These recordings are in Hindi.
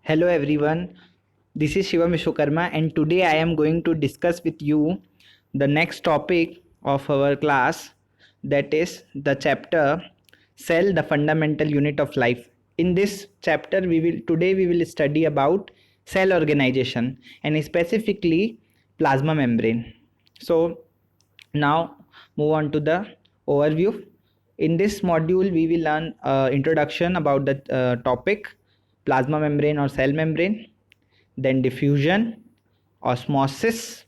Hello everyone, this is Shivam Vishwakarma and today I am going to discuss with you the next topic of our class, that is the chapter Cell, the fundamental unit of life. In this chapter we will study about cell organization and specifically plasma membrane. So now move on to the overview. In this module we will learn introduction about the topic plasma membrane or cell membrane, then diffusion, osmosis,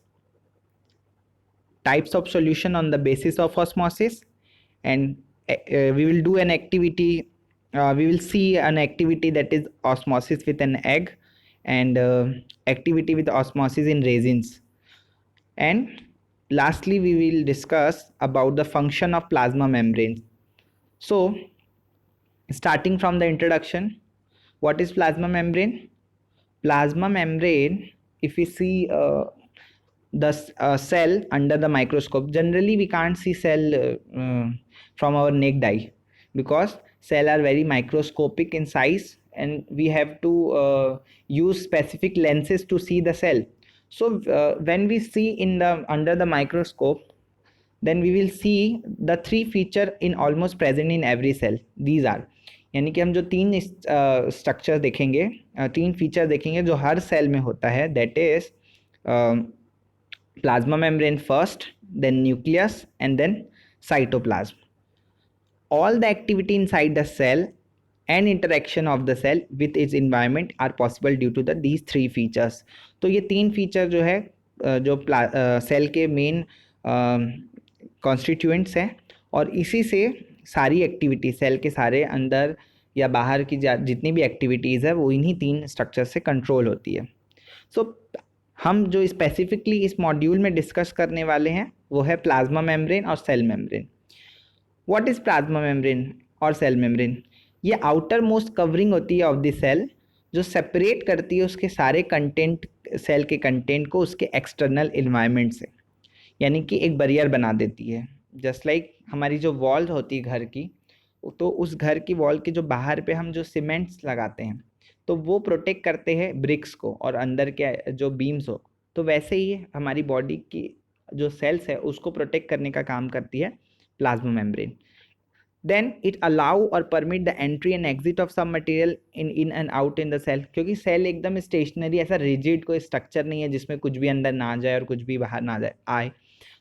types of solution on the basis of osmosis, and we will do an activity. We will see an activity that is osmosis with an egg and activity with osmosis in resins. And lastly, we will discuss about the function of plasma membrane. So, starting from the introduction, what is plasma membrane? Plasma membrane, if we see the cell under the microscope, generally we can't see cell from our naked eye because cell are very microscopic in size and we have to use specific lenses to see the cell. So when we see in the under the microscope, then we will see the three feature in almost present in every cell. These are, यानी कि हम जो तीन स्ट्रक्चर देखेंगे, तीन फीचर देखेंगे जो हर सेल में होता है, that is plasma membrane first, then nucleus, and then cytoplasm. All the activity inside the cell and interaction of the cell with its environment are possible due to these three features. तो ये तीन फीचर जो है जो सेल के मेन कॉन्स्टिट्यूएंट्स हैं और इसी से सारी एक्टिविटी सेल के सारे अंदर या बाहर की जितनी भी एक्टिविटीज़ है वो इन्हीं तीन स्ट्रक्चर से कंट्रोल होती है. सो हम जो स्पेसिफिकली इस मॉड्यूल में डिस्कस करने वाले हैं वो है प्लाज्मा मेम्ब्रेन और cell membrane. What is plasma membrane और सेल मेम्ब्रेन? ये आउटर मोस्ट कवरिंग होती है ऑफ द सेल जो सेपरेट करती है उसके सारे कंटेंट, सेल के कंटेंट को उसके एक्सटर्नल इन्वायरमेंट से, यानी कि एक बैरियर बना देती है. जस्ट लाइक हमारी जो वॉल होती है घर की, तो उस घर की वॉल के जो बाहर पे हम जो सीमेंट्स लगाते हैं तो वो प्रोटेक्ट करते हैं ब्रिक्स को और अंदर के जो बीम्स हो. तो वैसे ही हमारी बॉडी की जो सेल्स है उसको प्रोटेक्ट करने का काम करती है plasma membrane. Then it allow or permit the entry and exit of some material in and out in the cell, क्योंकि सेल एकदम स्टेशनरी, ऐसा रिजिड कोई स्ट्रक्चर नहीं है जिसमें कुछ भी अंदर ना जाए और कुछ भी बाहर ना जाए आए.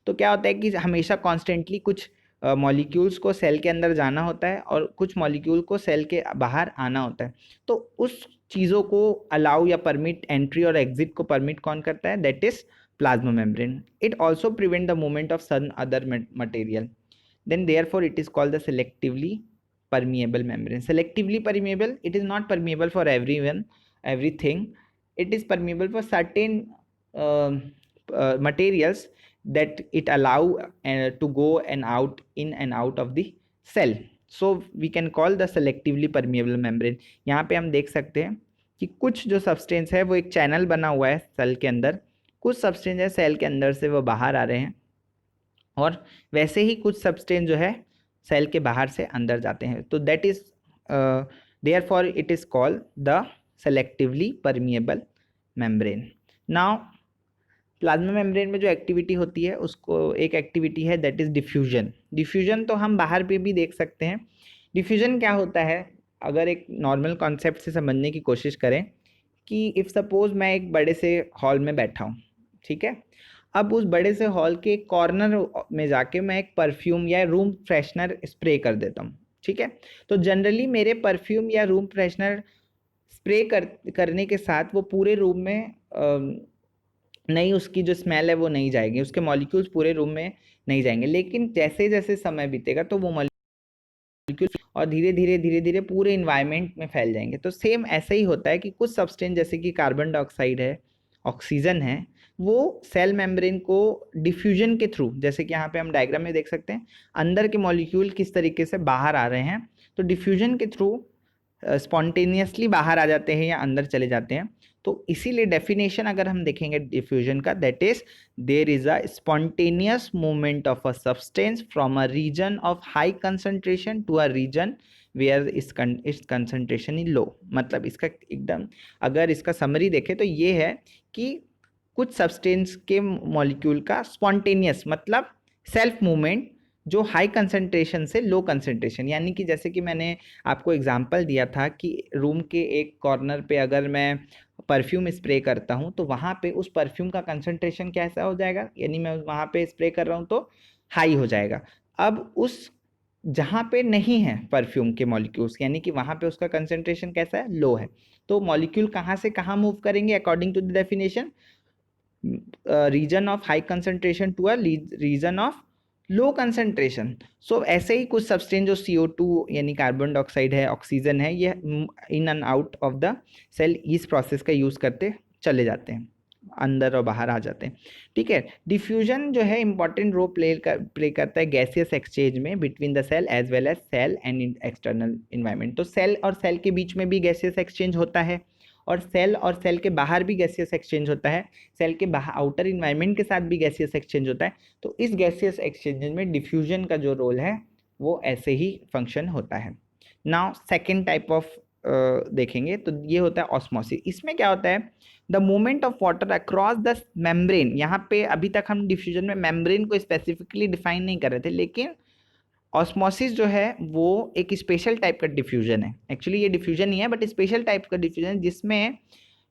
तो क्या होता है कि हमेशा कॉन्स्टेंटली कुछ मॉलिक्यूल्स को सेल के अंदर जाना होता है और कुछ मॉलिक्यूल को सेल के बाहर आना होता है. तो उस चीज़ों को अलाउ या परमिट, एंट्री और एग्जिट को परमिट कौन करता है? That is plasma membrane. It also prevent the movement of some other material. Then therefore it is called the selectively permeable membrane. Selectively permeable, it is not permeable for everything. It is permeable for certain materials that it allow to go and out, in and out of the cell. So we can call the selectively permeable membrane. यहाँ पे हम देख सकते हैं कि कुछ जो सब्सटेंस है वो एक चैनल बना हुआ है सेल के अंदर, कुछ सब्सटेंस है सेल के अंदर से वो बाहर आ रहे हैं और वैसे ही कुछ सब्सटेंस जो है सेल के बाहर से अंदर जाते हैं. तो that is therefore it is called the selectively permeable membrane. Now plasma membrane में जो एक्टिविटी होती है उसको एक एक्टिविटी है दैट इज डिफ्यूजन. डिफ्यूजन तो हम बाहर पे भी देख सकते हैं. डिफ्यूजन क्या होता है, अगर एक नॉर्मल कॉन्सेप्ट से समझने की कोशिश करें कि इफ़ सपोज मैं एक बड़े से हॉल में बैठा हूँ, ठीक है, अब उस बड़े से हॉल के कॉर्नर में जाके मैं एक परफ्यूम या रूम फ्रेशनर स्प्रे कर देता हूँ, ठीक है. तो जनरली मेरे परफ्यूम या रूम फ्रेशनर स्प्रे करने के साथ वो पूरे रूम में नहीं, उसकी जो स्मेल है वो नहीं जाएगी, उसके मॉलिक्यूल्स पूरे रूम में नहीं जाएंगे. लेकिन जैसे जैसे समय बीतेगा तो वो मॉलिक्यूल और धीरे धीरे पूरे इन्वायरमेंट में फैल जाएंगे. तो सेम ऐसा ही होता है कि कुछ सब्सटेंस जैसे कि कार्बन डाइऑक्साइड है, ऑक्सीजन है, वो सेल मेम्ब्रेन को डिफ्यूजन के थ्रू, जैसे कि यहाँ पे हम डायग्राम में देख सकते हैं अंदर के मॉलिक्यूल किस तरीके से बाहर आ रहे हैं, तो डिफ्यूजन के थ्रू स्पॉन्टेनियसली बाहर आ जाते हैं या अंदर चले जाते हैं. तो इसीलिए डेफिनेशन अगर हम देखेंगे डिफ्यूजन का, that is there is a spontaneous movement of a substance from a region of high concentration to a region where is concentration is low. मतलब इसका एकदम अगर इसका समरी देखें तो ये है कि कुछ सब्सटेंस के मॉलिक्यूल का स्पॉन्टेनियस मतलब सेल्फ मूवमेंट जो हाई कंसंट्रेशन से लो कंसंट्रेशन, यानी कि जैसे कि मैंने आपको एग्जांपल दिया था कि रूम के एक कॉर्नर पे अगर मैं परफ्यूम स्प्रे करता हूँ तो वहाँ पे उस परफ्यूम का कंसंट्रेशन कैसा हो जाएगा, यानी मैं वहाँ पे स्प्रे कर रहा हूँ तो हाई हो जाएगा। अब उस जहाँ पे नहीं है परफ्यूम के मॉलिक्यूल्स, यानी कि वहाँ पे उसका कंसंट्रेशन कैसा है, लो है। तो मॉलिक्यूल कहाँ से कहाँ मूव करेंगे according to the definition, region of high concentration to a region of low concentration. So ऐसे ही कुछ सब्सटेंस जो CO2 यानी कार्बन डाइऑक्साइड है, ऑक्सीजन है, ये in and out of the cell इस प्रोसेस का यूज करते चले जाते हैं, अंदर और बाहर आ जाते हैं। ठीक है, डिफ्यूजन जो है इंपॉर्टेंट रोल प्ले करता है गैसियस एक्सचेंज में between the cell as well as cell and external environment. तो सेल और सेल के बीच में भी गैसियस एक्सचेंज होता है और सेल के बाहर भी गैसियस एक्सचेंज होता है, सेल के बाहर आउटर इन्वायरमेंट के साथ भी गैसियस एक्सचेंज होता है। तो इस गैसियस एक्सचेंज में डिफ्यूजन का जो रोल है वो ऐसे ही फंक्शन होता है। नाउ सेकेंड टाइप ऑफ देखेंगे तो ये होता है ऑस्मोसिस। इसमें क्या होता है, the movement of water across the membrane. यहाँ पे अभी तक हम डिफ्यूजन में मेम्ब्रेन को स्पेसिफिकली डिफाइन नहीं कर रहे थे, लेकिन ऑस्मोसिस जो है वो एक स्पेशल टाइप का डिफ्यूजन है। एक्चुअली ये डिफ्यूजन ही है बट स्पेशल टाइप का डिफ्यूजन जिसमें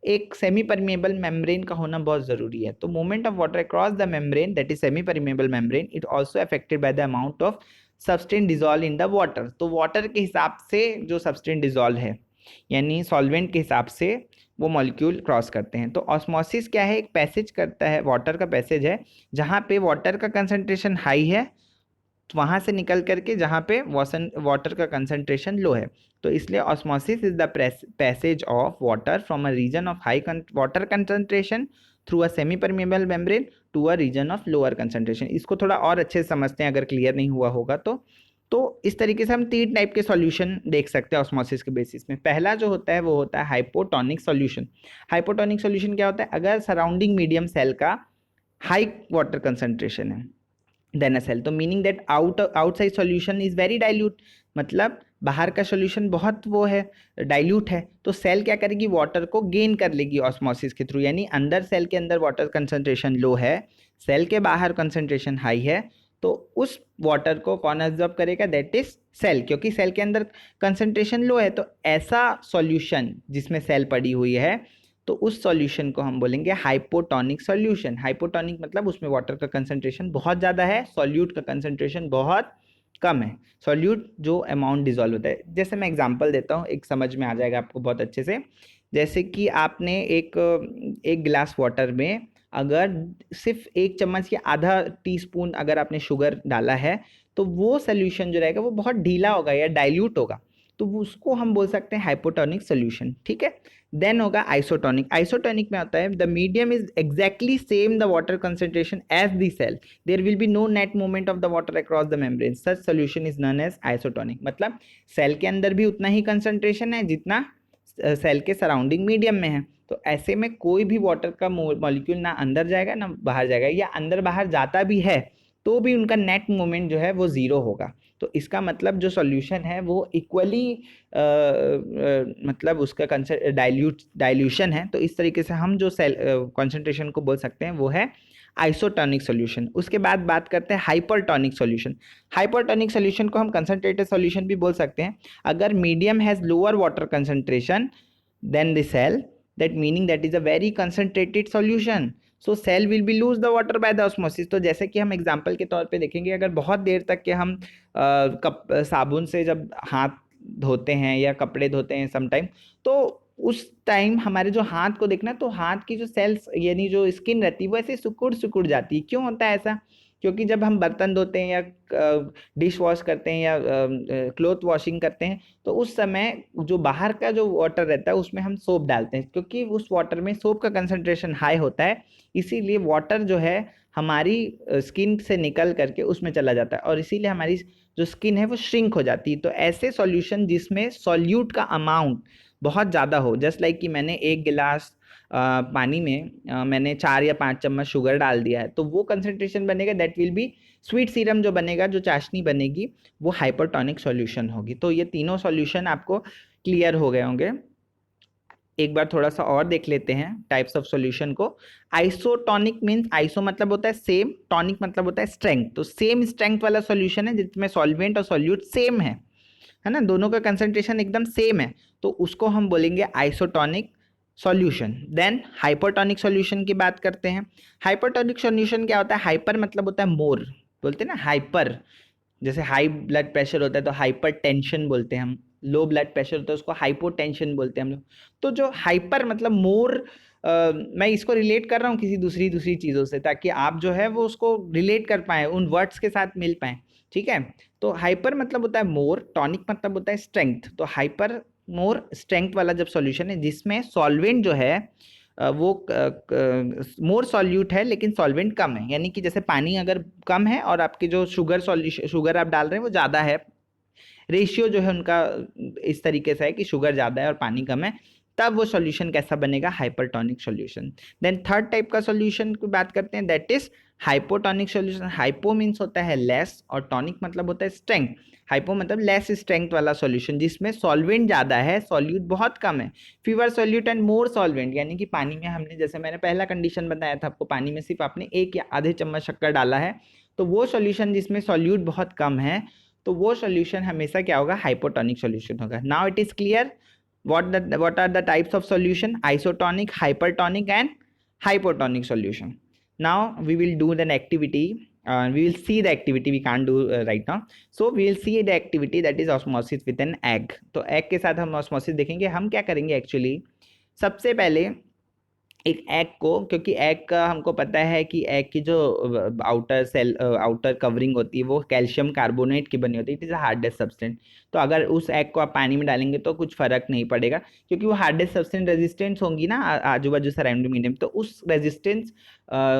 एक सेमी परमेबल मेम्ब्रेन का होना बहुत जरूरी है। तो movement of water across the membrane that is semi permeable membrane, it also affected by the amount of substance dissolve in the water. तो वाटर के हिसाब से जो सब्सटेंस डिजॉल्व है यानी सॉल्वेंट के हिसाब से वो मॉलिक्यूल क्रॉस करते हैं। तो ऑस्मोसिस क्या है, एक पैसेज करता है, वाटर का पैसेज है जहाँ पे वाटर का कंसंट्रेशन हाई है तो वहां से निकल करके जहाँ पे वाटर का कंसंट्रेशन लो है। तो इसलिए osmosis is the passage of water from a region of high water concentration through a semi permeable membrane to a region of lower concentration. इसको थोड़ा और अच्छे से समझते हैं अगर क्लियर नहीं हुआ होगा तो इस तरीके से हम 3 टाइप के सॉल्यूशन देख सकते हैं ऑस्मोसिस के बेसिस में। पहला जो होता है वो होता है हाइपोटोनिक सॉल्यूशन। हाइपोटोनिक सॉल्यूशन क्या होता है, अगर सराउंडिंग मीडियम सेल का हाई वाटर कंसंट्रेशन है देन अ सेल, तो meaning that outside solution is very dilute, मतलब बाहर का सॉल्यूशन बहुत वो है डाइल्यूट है, तो सेल क्या करेगी, वाटर को गेन कर लेगी ऑस्मोसिस के थ्रू। यानी अंदर सेल के अंदर वाटर कंसंट्रेशन लो है, सेल के बाहर कंसंट्रेशन हाई है, तो उस वाटर को कौन एब्जॉर्ब करेगा, दैट इज सेल, क्योंकि सेल के अंदर कंसंट्रेशन लो है। तो ऐसा सॉल्यूशन जिसमें सेल पड़ी हुई है तो उस सॉल्यूशन को हम बोलेंगे हाइपोटोनिक सॉल्यूशन। हाइपोटोनिक मतलब उसमें वाटर का कंसंट्रेशन बहुत ज़्यादा है, सॉल्यूट का कंसंट्रेशन बहुत कम है। सॉल्यूट जो अमाउंट डिजॉल्व होता है, जैसे मैं एग्जांपल देता हूँ, एक समझ में आ जाएगा आपको बहुत अच्छे से। जैसे कि आपने एक गिलास वाटर में अगर सिर्फ 1 चम्मच या आधा टीस्पून अगर आपने शुगर डाला है तो वो सोल्यूशन जो रहेगा वो बहुत ढीला होगा या डाइल्यूट होगा, तो उसको हम बोल सकते हैं हाइपोटोनिक सोल्यूशन। ठीक है, देन होगा आइसोटोनिक। आइसोटोनिक में होता है the medium is exactly same the water concentration as the cell, there will be no net movement of the water across the membrane, such solution is known as isotonic. मतलब सेल के अंदर भी उतना ही कंसंट्रेशन है जितना सेल के सराउंडिंग मीडियम में है, तो ऐसे में कोई भी वाटर का मॉलिक्यूल ना अंदर जाएगा ना बाहर जाएगा, या अंदर बाहर जाता भी है तो भी उनका नेट मूवमेंट जो है वो जीरो होगा। तो इसका मतलब जो सॉल्यूशन है वो इक्वली मतलब उसका डाइल्यूशन है। तो इस तरीके से हम जो सेल कॉन्सेंट्रेशन को बोल सकते हैं वो है आइसोटोनिक सॉल्यूशन। उसके बाद बात करते हैं हाइपरटोनिक सॉल्यूशन। हाइपरटोनिक सॉल्यूशन को हम कंसंट्रेटेड सॉल्यूशन भी बोल सकते हैं। अगर medium has lower water concentration then the cell, that meaning that is a very concentrated solution, so cell will be lose the water by the osmosis। तो जैसे कि हम एग्जांपल के तौर पे देखेंगे, अगर बहुत देर तक के हम साबुन से जब हाथ धोते हैं या कपड़े धोते हैं समटाइम, तो उस टाइम हमारे जो हाथ को देखना, तो हाथ की जो सेल्स यानी जो स्किन रहती है वो ऐसे सिकुड़ सिकुड़ जाती है। क्यों होता है ऐसा, क्योंकि जब हम बर्तन धोते हैं या डिश वॉश करते हैं या क्लोथ वॉशिंग करते हैं तो उस समय जो बाहर का जो वाटर रहता है उसमें हम सोप डालते हैं, क्योंकि उस वाटर में सोप का कंसंट्रेशन हाई होता है, इसीलिए वाटर जो है हमारी स्किन से निकल करके उसमें चला जाता है और इसीलिए हमारी जो स्किन है वो श्रिंक हो जाती है। तो ऐसे सॉल्यूशन जिसमें सॉल्यूट का अमाउंट बहुत ज़्यादा हो, जस्ट लाइक कि मैंने 1 गिलास पानी में मैंने 4 या 5 चम्मच शुगर डाल दिया है, तो वो कंसंट्रेशन बनेगा that will be sweet serum जो बनेगा, जो चाशनी बनेगी, वो हाइपरटोनिक सॉल्यूशन होगी। तो ये तीनों सॉल्यूशन आपको क्लियर हो गए होंगे। एक बार थोड़ा सा और देख लेते हैं टाइप्स ऑफ सॉल्यूशन को। आइसोटोनिक मींस, आइसो मतलब होता है सेम, टॉनिक मतलब होता है स्ट्रेंथ। तो सेम स्ट्रेंथ वाला सॉल्यूशन है जिसमें सॉल्वेंट और सॉल्यूट सेम है ना, दोनों का कंसंट्रेशन एकदम सेम है, तो उसको हम बोलेंगे isotonic solution. Then hypertonic solution की बात करते हैं। हाइपरटोनिक सॉल्यूशन क्या होता है? हाइपर मतलब होता है मोर, बोलते हैं ना हाइपर, जैसे हाई ब्लड प्रेशर होता है तो हाइपर टेंशन बोलते हैं हम, लो ब्लड प्रेशर होता है उसको हाइपोटेंशन बोलते हैं हम लोग। तो जो हाइपर मतलब मोर, मैं इसको रिलेट कर रहा हूँ किसी दूसरी दूसरी चीज़ों से, ताकि आप जो है वो उसको रिलेट कर पाए, उन वर्ड्स के साथ मिल पाए, ठीक है। तो हाइपर मतलब होता है मोर, टॉनिक मतलब होता है स्ट्रेंथ। तो हाइपर मोर स्ट्रेंथ वाला जब सॉल्यूशन है जिसमें सॉल्वेंट जो है वो मोर सॉल्यूट है लेकिन सॉल्वेंट कम है, यानी कि जैसे पानी अगर कम है और आपके जो शुगर सॉल्यूशन, शुगर आप डाल रहे हैं वो ज़्यादा है, रेशियो जो है उनका इस तरीके से है कि शुगर ज़्यादा है और पानी कम है, तब वो सॉल्यूशन कैसा बनेगा? Hypertonic solution. Then third type का सॉल्यूशन की बात करते हैं, that is hypotonic solution. Hypo means होता है लेस और टॉनिक मतलब होता है स्ट्रेंथ। हाइपो मतलब लेस स्ट्रेंथ वाला सॉल्यूशन जिसमें सॉल्वेंट ज़्यादा है, सॉल्यूट बहुत कम है। Fewer solute and more solvent, यानी कि पानी में हमने, जैसे मैंने पहला कंडीशन बताया था आपको, पानी में सिर्फ आपने 1 या आधे चम्मच शक्कर डाला है, तो वो सॉल्यूशन जिसमें सॉल्यूट बहुत कम है, तो वो सॉल्यूशन हमेशा क्या होगा? हाइपोटोनिक सॉल्यूशन होगा। Now it is clear what are the types of solution: isotonic, hypertonic and hypotonic solution. Now we will do an activity, we will see the activity, we can't do right now, so we will see the activity that is osmosis with an egg. तो egg के साथ हम osmosis देखेंगे। हम क्या करेंगे एक्चुअली, सबसे पहले एक एग को, क्योंकि एग का हमको पता है कि एग की जो आउटर सेल, आउटर कवरिंग होती है वो कैल्शियम कार्बोनेट की बनी होती है, it is a hardest substance. तो अगर उस एग को आप पानी में डालेंगे तो कुछ फर्क नहीं पड़ेगा, क्योंकि वो हार्डेस्ट सब्सटेंस रेजिस्टेंस होंगी ना आजू बाजू सराउंडिंग मीडियम, तो उस रेजिस्टेंस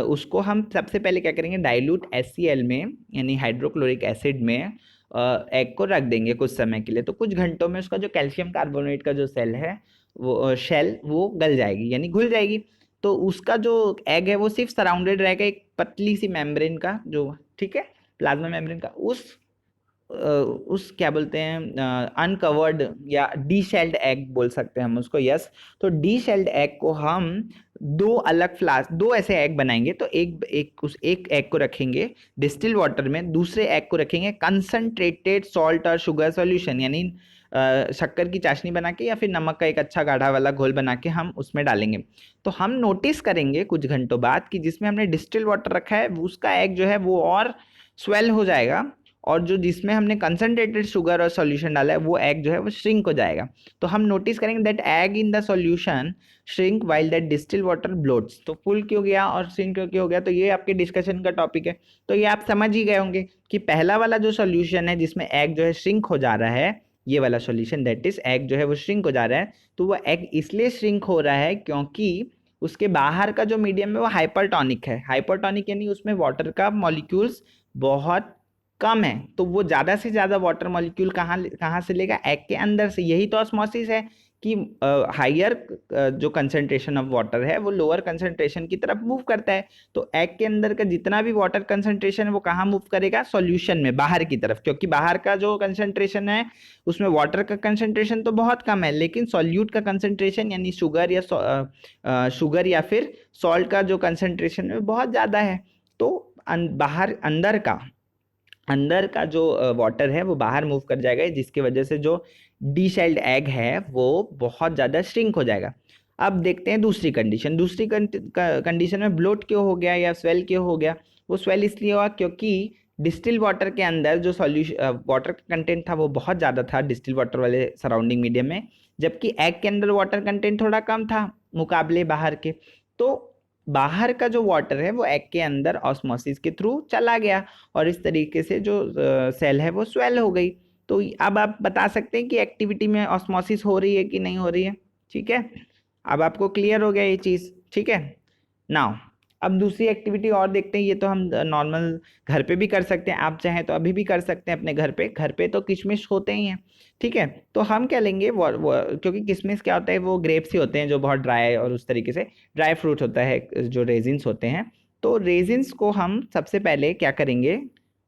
उसको हम सबसे पहले क्या करेंगे, डाइल्यूट HCl में, यानी हाइड्रोक्लोरिक एसिड में एग को रख देंगे कुछ समय के लिए। तो कुछ घंटों में उसका जो कैल्शियम कार्बोनेट का जो सेल है, वो शेल वो गल जाएगी, यानी घुल जाएगी। तो उसका जो एग है वो सिर्फ सराउंडेड रहेगा एक पतली सी मेम्ब्रेन का, जो, ठीक है, प्लाज्मा मेम्ब्रेन का, उस क्या बोलते हैं, अनकवर्ड या डी शेल्ड एग बोल सकते हैं हम उसको, यस। तो डी शेल्ड एग को हम दो अलग फ्लास्क, दो ऐसे एग बनाएंगे। तो एक एग को रखेंगे डिस्टिल वाटर में, दूसरे एग को रखेंगे कंसंट्रेटेड सॉल्ट और शुगर सॉल्यूशन, यानी शक्कर की चाशनी बना के या फिर नमक का एक अच्छा गाढ़ा वाला घोल बना के हम उसमें डालेंगे। तो हम नोटिस करेंगे कुछ घंटों बाद कि जिसमें हमने डिस्टिल वाटर रखा है उसका एग जो है वो और स्वेल हो जाएगा, और जो जिसमें हमने कंसंट्रेटेड शुगर और सॉल्यूशन डाला है वो एग जो है वो श्रिंक हो जाएगा। तो हम नोटिस करेंगे that egg in the solution shrink while that distil water bloats. तो फुल क्यों गया और श्रिंक क्यों हो गया, तो ये आपके डिस्कशन का टॉपिक है। तो ये आप समझ ही गए होंगे कि पहला वाला जो सॉल्यूशन है जिसमें एग जो है श्रिंक हो जा रहा है, ये वाला सॉल्यूशन दैट इज एग जो है वो श्रिंक हो जा रहा है, तो वो एग इसलिए श्रिंक हो रहा है क्योंकि उसके बाहर का जो मीडियम है वो हाइपरटोनिक है। हाइपरटोनिक यानी उसमें वाटर का मॉलिक्यूल्स बहुत कम है, तो वो ज़्यादा से ज़्यादा वाटर मॉलिक्यूल कहाँ कहाँ से लेगा? एग के अंदर से। यही तो ऑस्मोसिस है कि हायर जो कंसंट्रेशन ऑफ वाटर है वो लोअर कंसंट्रेशन की तरफ मूव करता है। तो एग के अंदर का जितना भी वाटर कंसंट्रेशन है वो कहाँ मूव करेगा? सॉल्यूशन में, बाहर की तरफ, क्योंकि बाहर का जो कंसंट्रेशन है उसमें वाटर का कंसंट्रेशन तो बहुत कम है, लेकिन सॉल्यूट का कंसंट्रेशन यानी शुगर या फिर सॉल्ट का जो कंसंट्रेशन है वो बहुत ज़्यादा है। तो बाहर अंदर का जो वाटर है वो बाहर मूव कर जाएगा, जिसकी वजह से जो डीशेल्ड एग है वो बहुत ज़्यादा श्रिंक हो जाएगा। अब देखते हैं दूसरी कंडीशन। दूसरी कंडीशन में ब्लोट क्यों हो गया या स्वेल क्यों हो गया? वो स्वेल इसलिए हुआ क्योंकि डिस्टिल वाटर के अंदर जो सॉल्यूशन वाटर का कंटेंट था वो बहुत ज़्यादा था डिस्टिल वाटर वाले सराउंडिंग मीडियम में, जबकि एग के अंदर वाटर कंटेंट थोड़ा कम था मुकाबले बाहर के। तो बाहर का जो वाटर है वो एग के अंदर ऑस्मोसिस के थ्रू चला गया, और इस तरीके से जो सेल है वो स्वेल हो गई। तो अब आप बता सकते हैं कि एक्टिविटी में ऑस्मोसिस हो रही है कि नहीं हो रही है, ठीक है। अब आपको क्लियर हो गया ये चीज़, ठीक है। नाउ अब दूसरी एक्टिविटी और देखते हैं। ये तो हम नॉर्मल घर पे भी कर सकते हैं, आप चाहें तो अभी भी कर सकते हैं अपने घर पे तो किशमिश होते ही हैं, ठीक है। तो हम क्या लेंगे, क्योंकि किशमिश क्या होता है, वो ग्रेप्स ही होते हैं जो बहुत ड्राई और उस तरीके से ड्राई फ्रूट होता है, जो रेजिन्स होते हैं। तो रेजिन्स को हम सबसे पहले क्या करेंगे,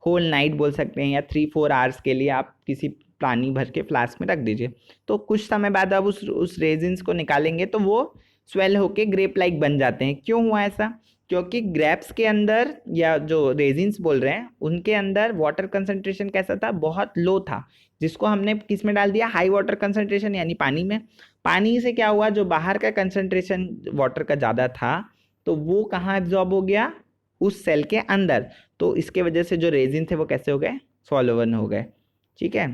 होल नाइट बोल सकते हैं, या 3-4 आवर्स के लिए आप किसी पानी भर के फ्लास्क में रख दीजिए। तो कुछ समय बाद आप उस रेजिन्स को निकालेंगे तो वो स्वेल होके ग्रेप लाइक बन जाते हैं। क्यों हुआ ऐसा? क्योंकि ग्रेप्स के अंदर, या जो रेजिन्स बोल रहे हैं, उनके अंदर वाटर कंसंट्रेशन कैसा था? बहुत लो था, जिसको हमने किस में डाल दिया? हाई वाटर कंसंट्रेशन, यानी पानी में। पानी से क्या हुआ? जो बाहर का कंसंट्रेशन वाटर का ज़्यादा था, तो वो कहाँ एब्जॉर्ब हो गया? उस सेल के अंदर। तो इसके वजह से जो रेजिन थे वो कैसे हो गए? सॉल्वेबल हो गए। ठीक है,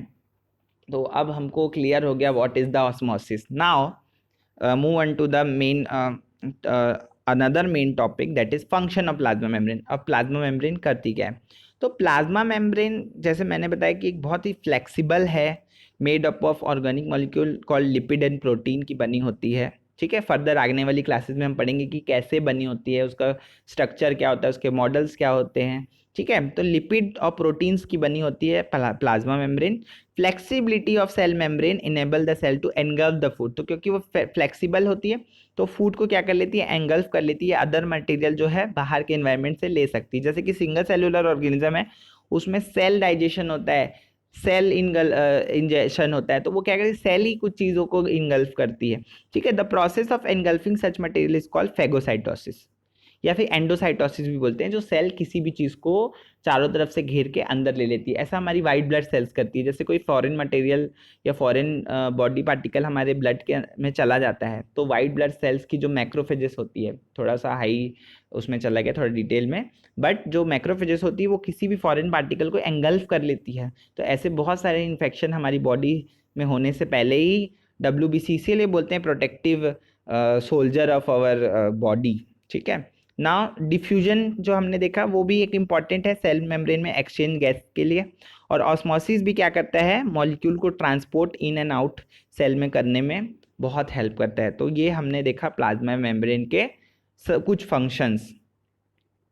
तो अब हमको क्लियर हो गया what is the osmosis. Now move on to the main another main topic, that is function of plasma membrane. अब प्लाज्मा मेम्ब्रेन करती क्या है? तो प्लाज्मा मेम्ब्रेन, जैसे मैंने बताया कि एक बहुत ही फ्लेक्सिबल है, made up of organic molecule called lipid and protein की बनी होती है। ठीक है, फर्दर आगने वाली क्लासेस में हम पढ़ेंगे कि कैसे बनी होती है, उसका स्ट्रक्चर क्या होता है, उसके मॉडल्स क्या होते हैं। ठीक है, तो लिपिड और प्रोटीन्स की बनी होती है plasma membrane. Flexibility of cell membrane enable the cell to engulf the food. तो क्योंकि वो फ्लेक्सिबल होती है तो फूड को क्या कर लेती है? एंगल्फ कर लेती है, अदर मटेरियल जो है बाहर के एनवायरनमेंट से ले सकती है। जैसे कि सिंगल सेलुलर ऑर्गेनिज्म है, उसमें सेल डाइजेशन होता है, सेल इंजेशन होता है, तो वो क्या करती है? सेल ही कुछ चीज़ों को इंगल्फ करती है। ठीक है, the process of engulfing such material is called phagocytosis, या फिर एंडोसाइटोसिस भी बोलते हैं, जो सेल किसी भी चीज़ को चारों तरफ से घेर के अंदर ले लेती है। ऐसा हमारी वाइट ब्लड सेल्स करती है। जैसे कोई फॉरेन मटेरियल या फॉरेन बॉडी पार्टिकल हमारे ब्लड के में चला जाता है, तो वाइट ब्लड सेल्स की जो मैक्रोफेजेस होती है, थोड़ा सा हाई उसमें चला गया थोड़ा डिटेल में, बट जो मैक्रोफेजेस होती है वो किसी भी फॉरेन पार्टिकल को एंगल्फ कर लेती है। तो ऐसे बहुत सारे इन्फेक्शन हमारी बॉडी में होने से पहले ही WBC, इसीलिए बोलते हैं protective soldier of our body. ठीक है, नाउ डिफ्यूजन जो हमने देखा वो भी एक इम्पॉर्टेंट है सेल मेम्ब्रेन में एक्सचेंज गैस के लिए। और ऑस्मोसिस भी क्या करता है? मॉलिक्यूल को transport in and out cell में करने में बहुत हेल्प करता है। तो ये हमने देखा प्लाज्मा मेम्ब्रेन के कुछ फंक्शंस।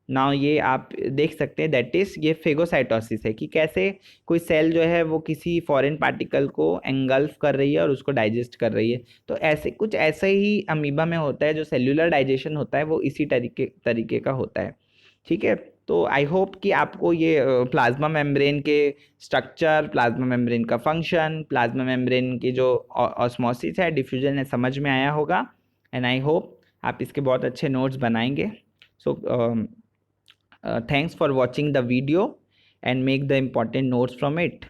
नाउ ये आप देख सकते हैं, दैट इज ये फेगोसाइटोसिस है, कि कैसे कोई सेल जो है वो किसी फॉरेन पार्टिकल को एंगल्फ कर रही है और उसको डाइजेस्ट कर रही है। तो ऐसे कुछ ऐसे ही अमीबा में होता है, जो सेल्यूलर डाइजेशन होता है वो इसी तरीके का होता है। ठीक है, तो आई होप कि आपको ये प्लाज्मा मेम्ब्रेन के स्ट्रक्चर, प्लाज्मा मेम्ब्रेन का फंक्शन, प्लाज्मा मेम्ब्रेन की जो ऑस्मोसिस है, डिफ्यूजन है, समझ में आया होगा। एंड आई होप आप इसके बहुत अच्छे नोट्स बनाएंगे। सो thanks for watching the video and make the important notes from it.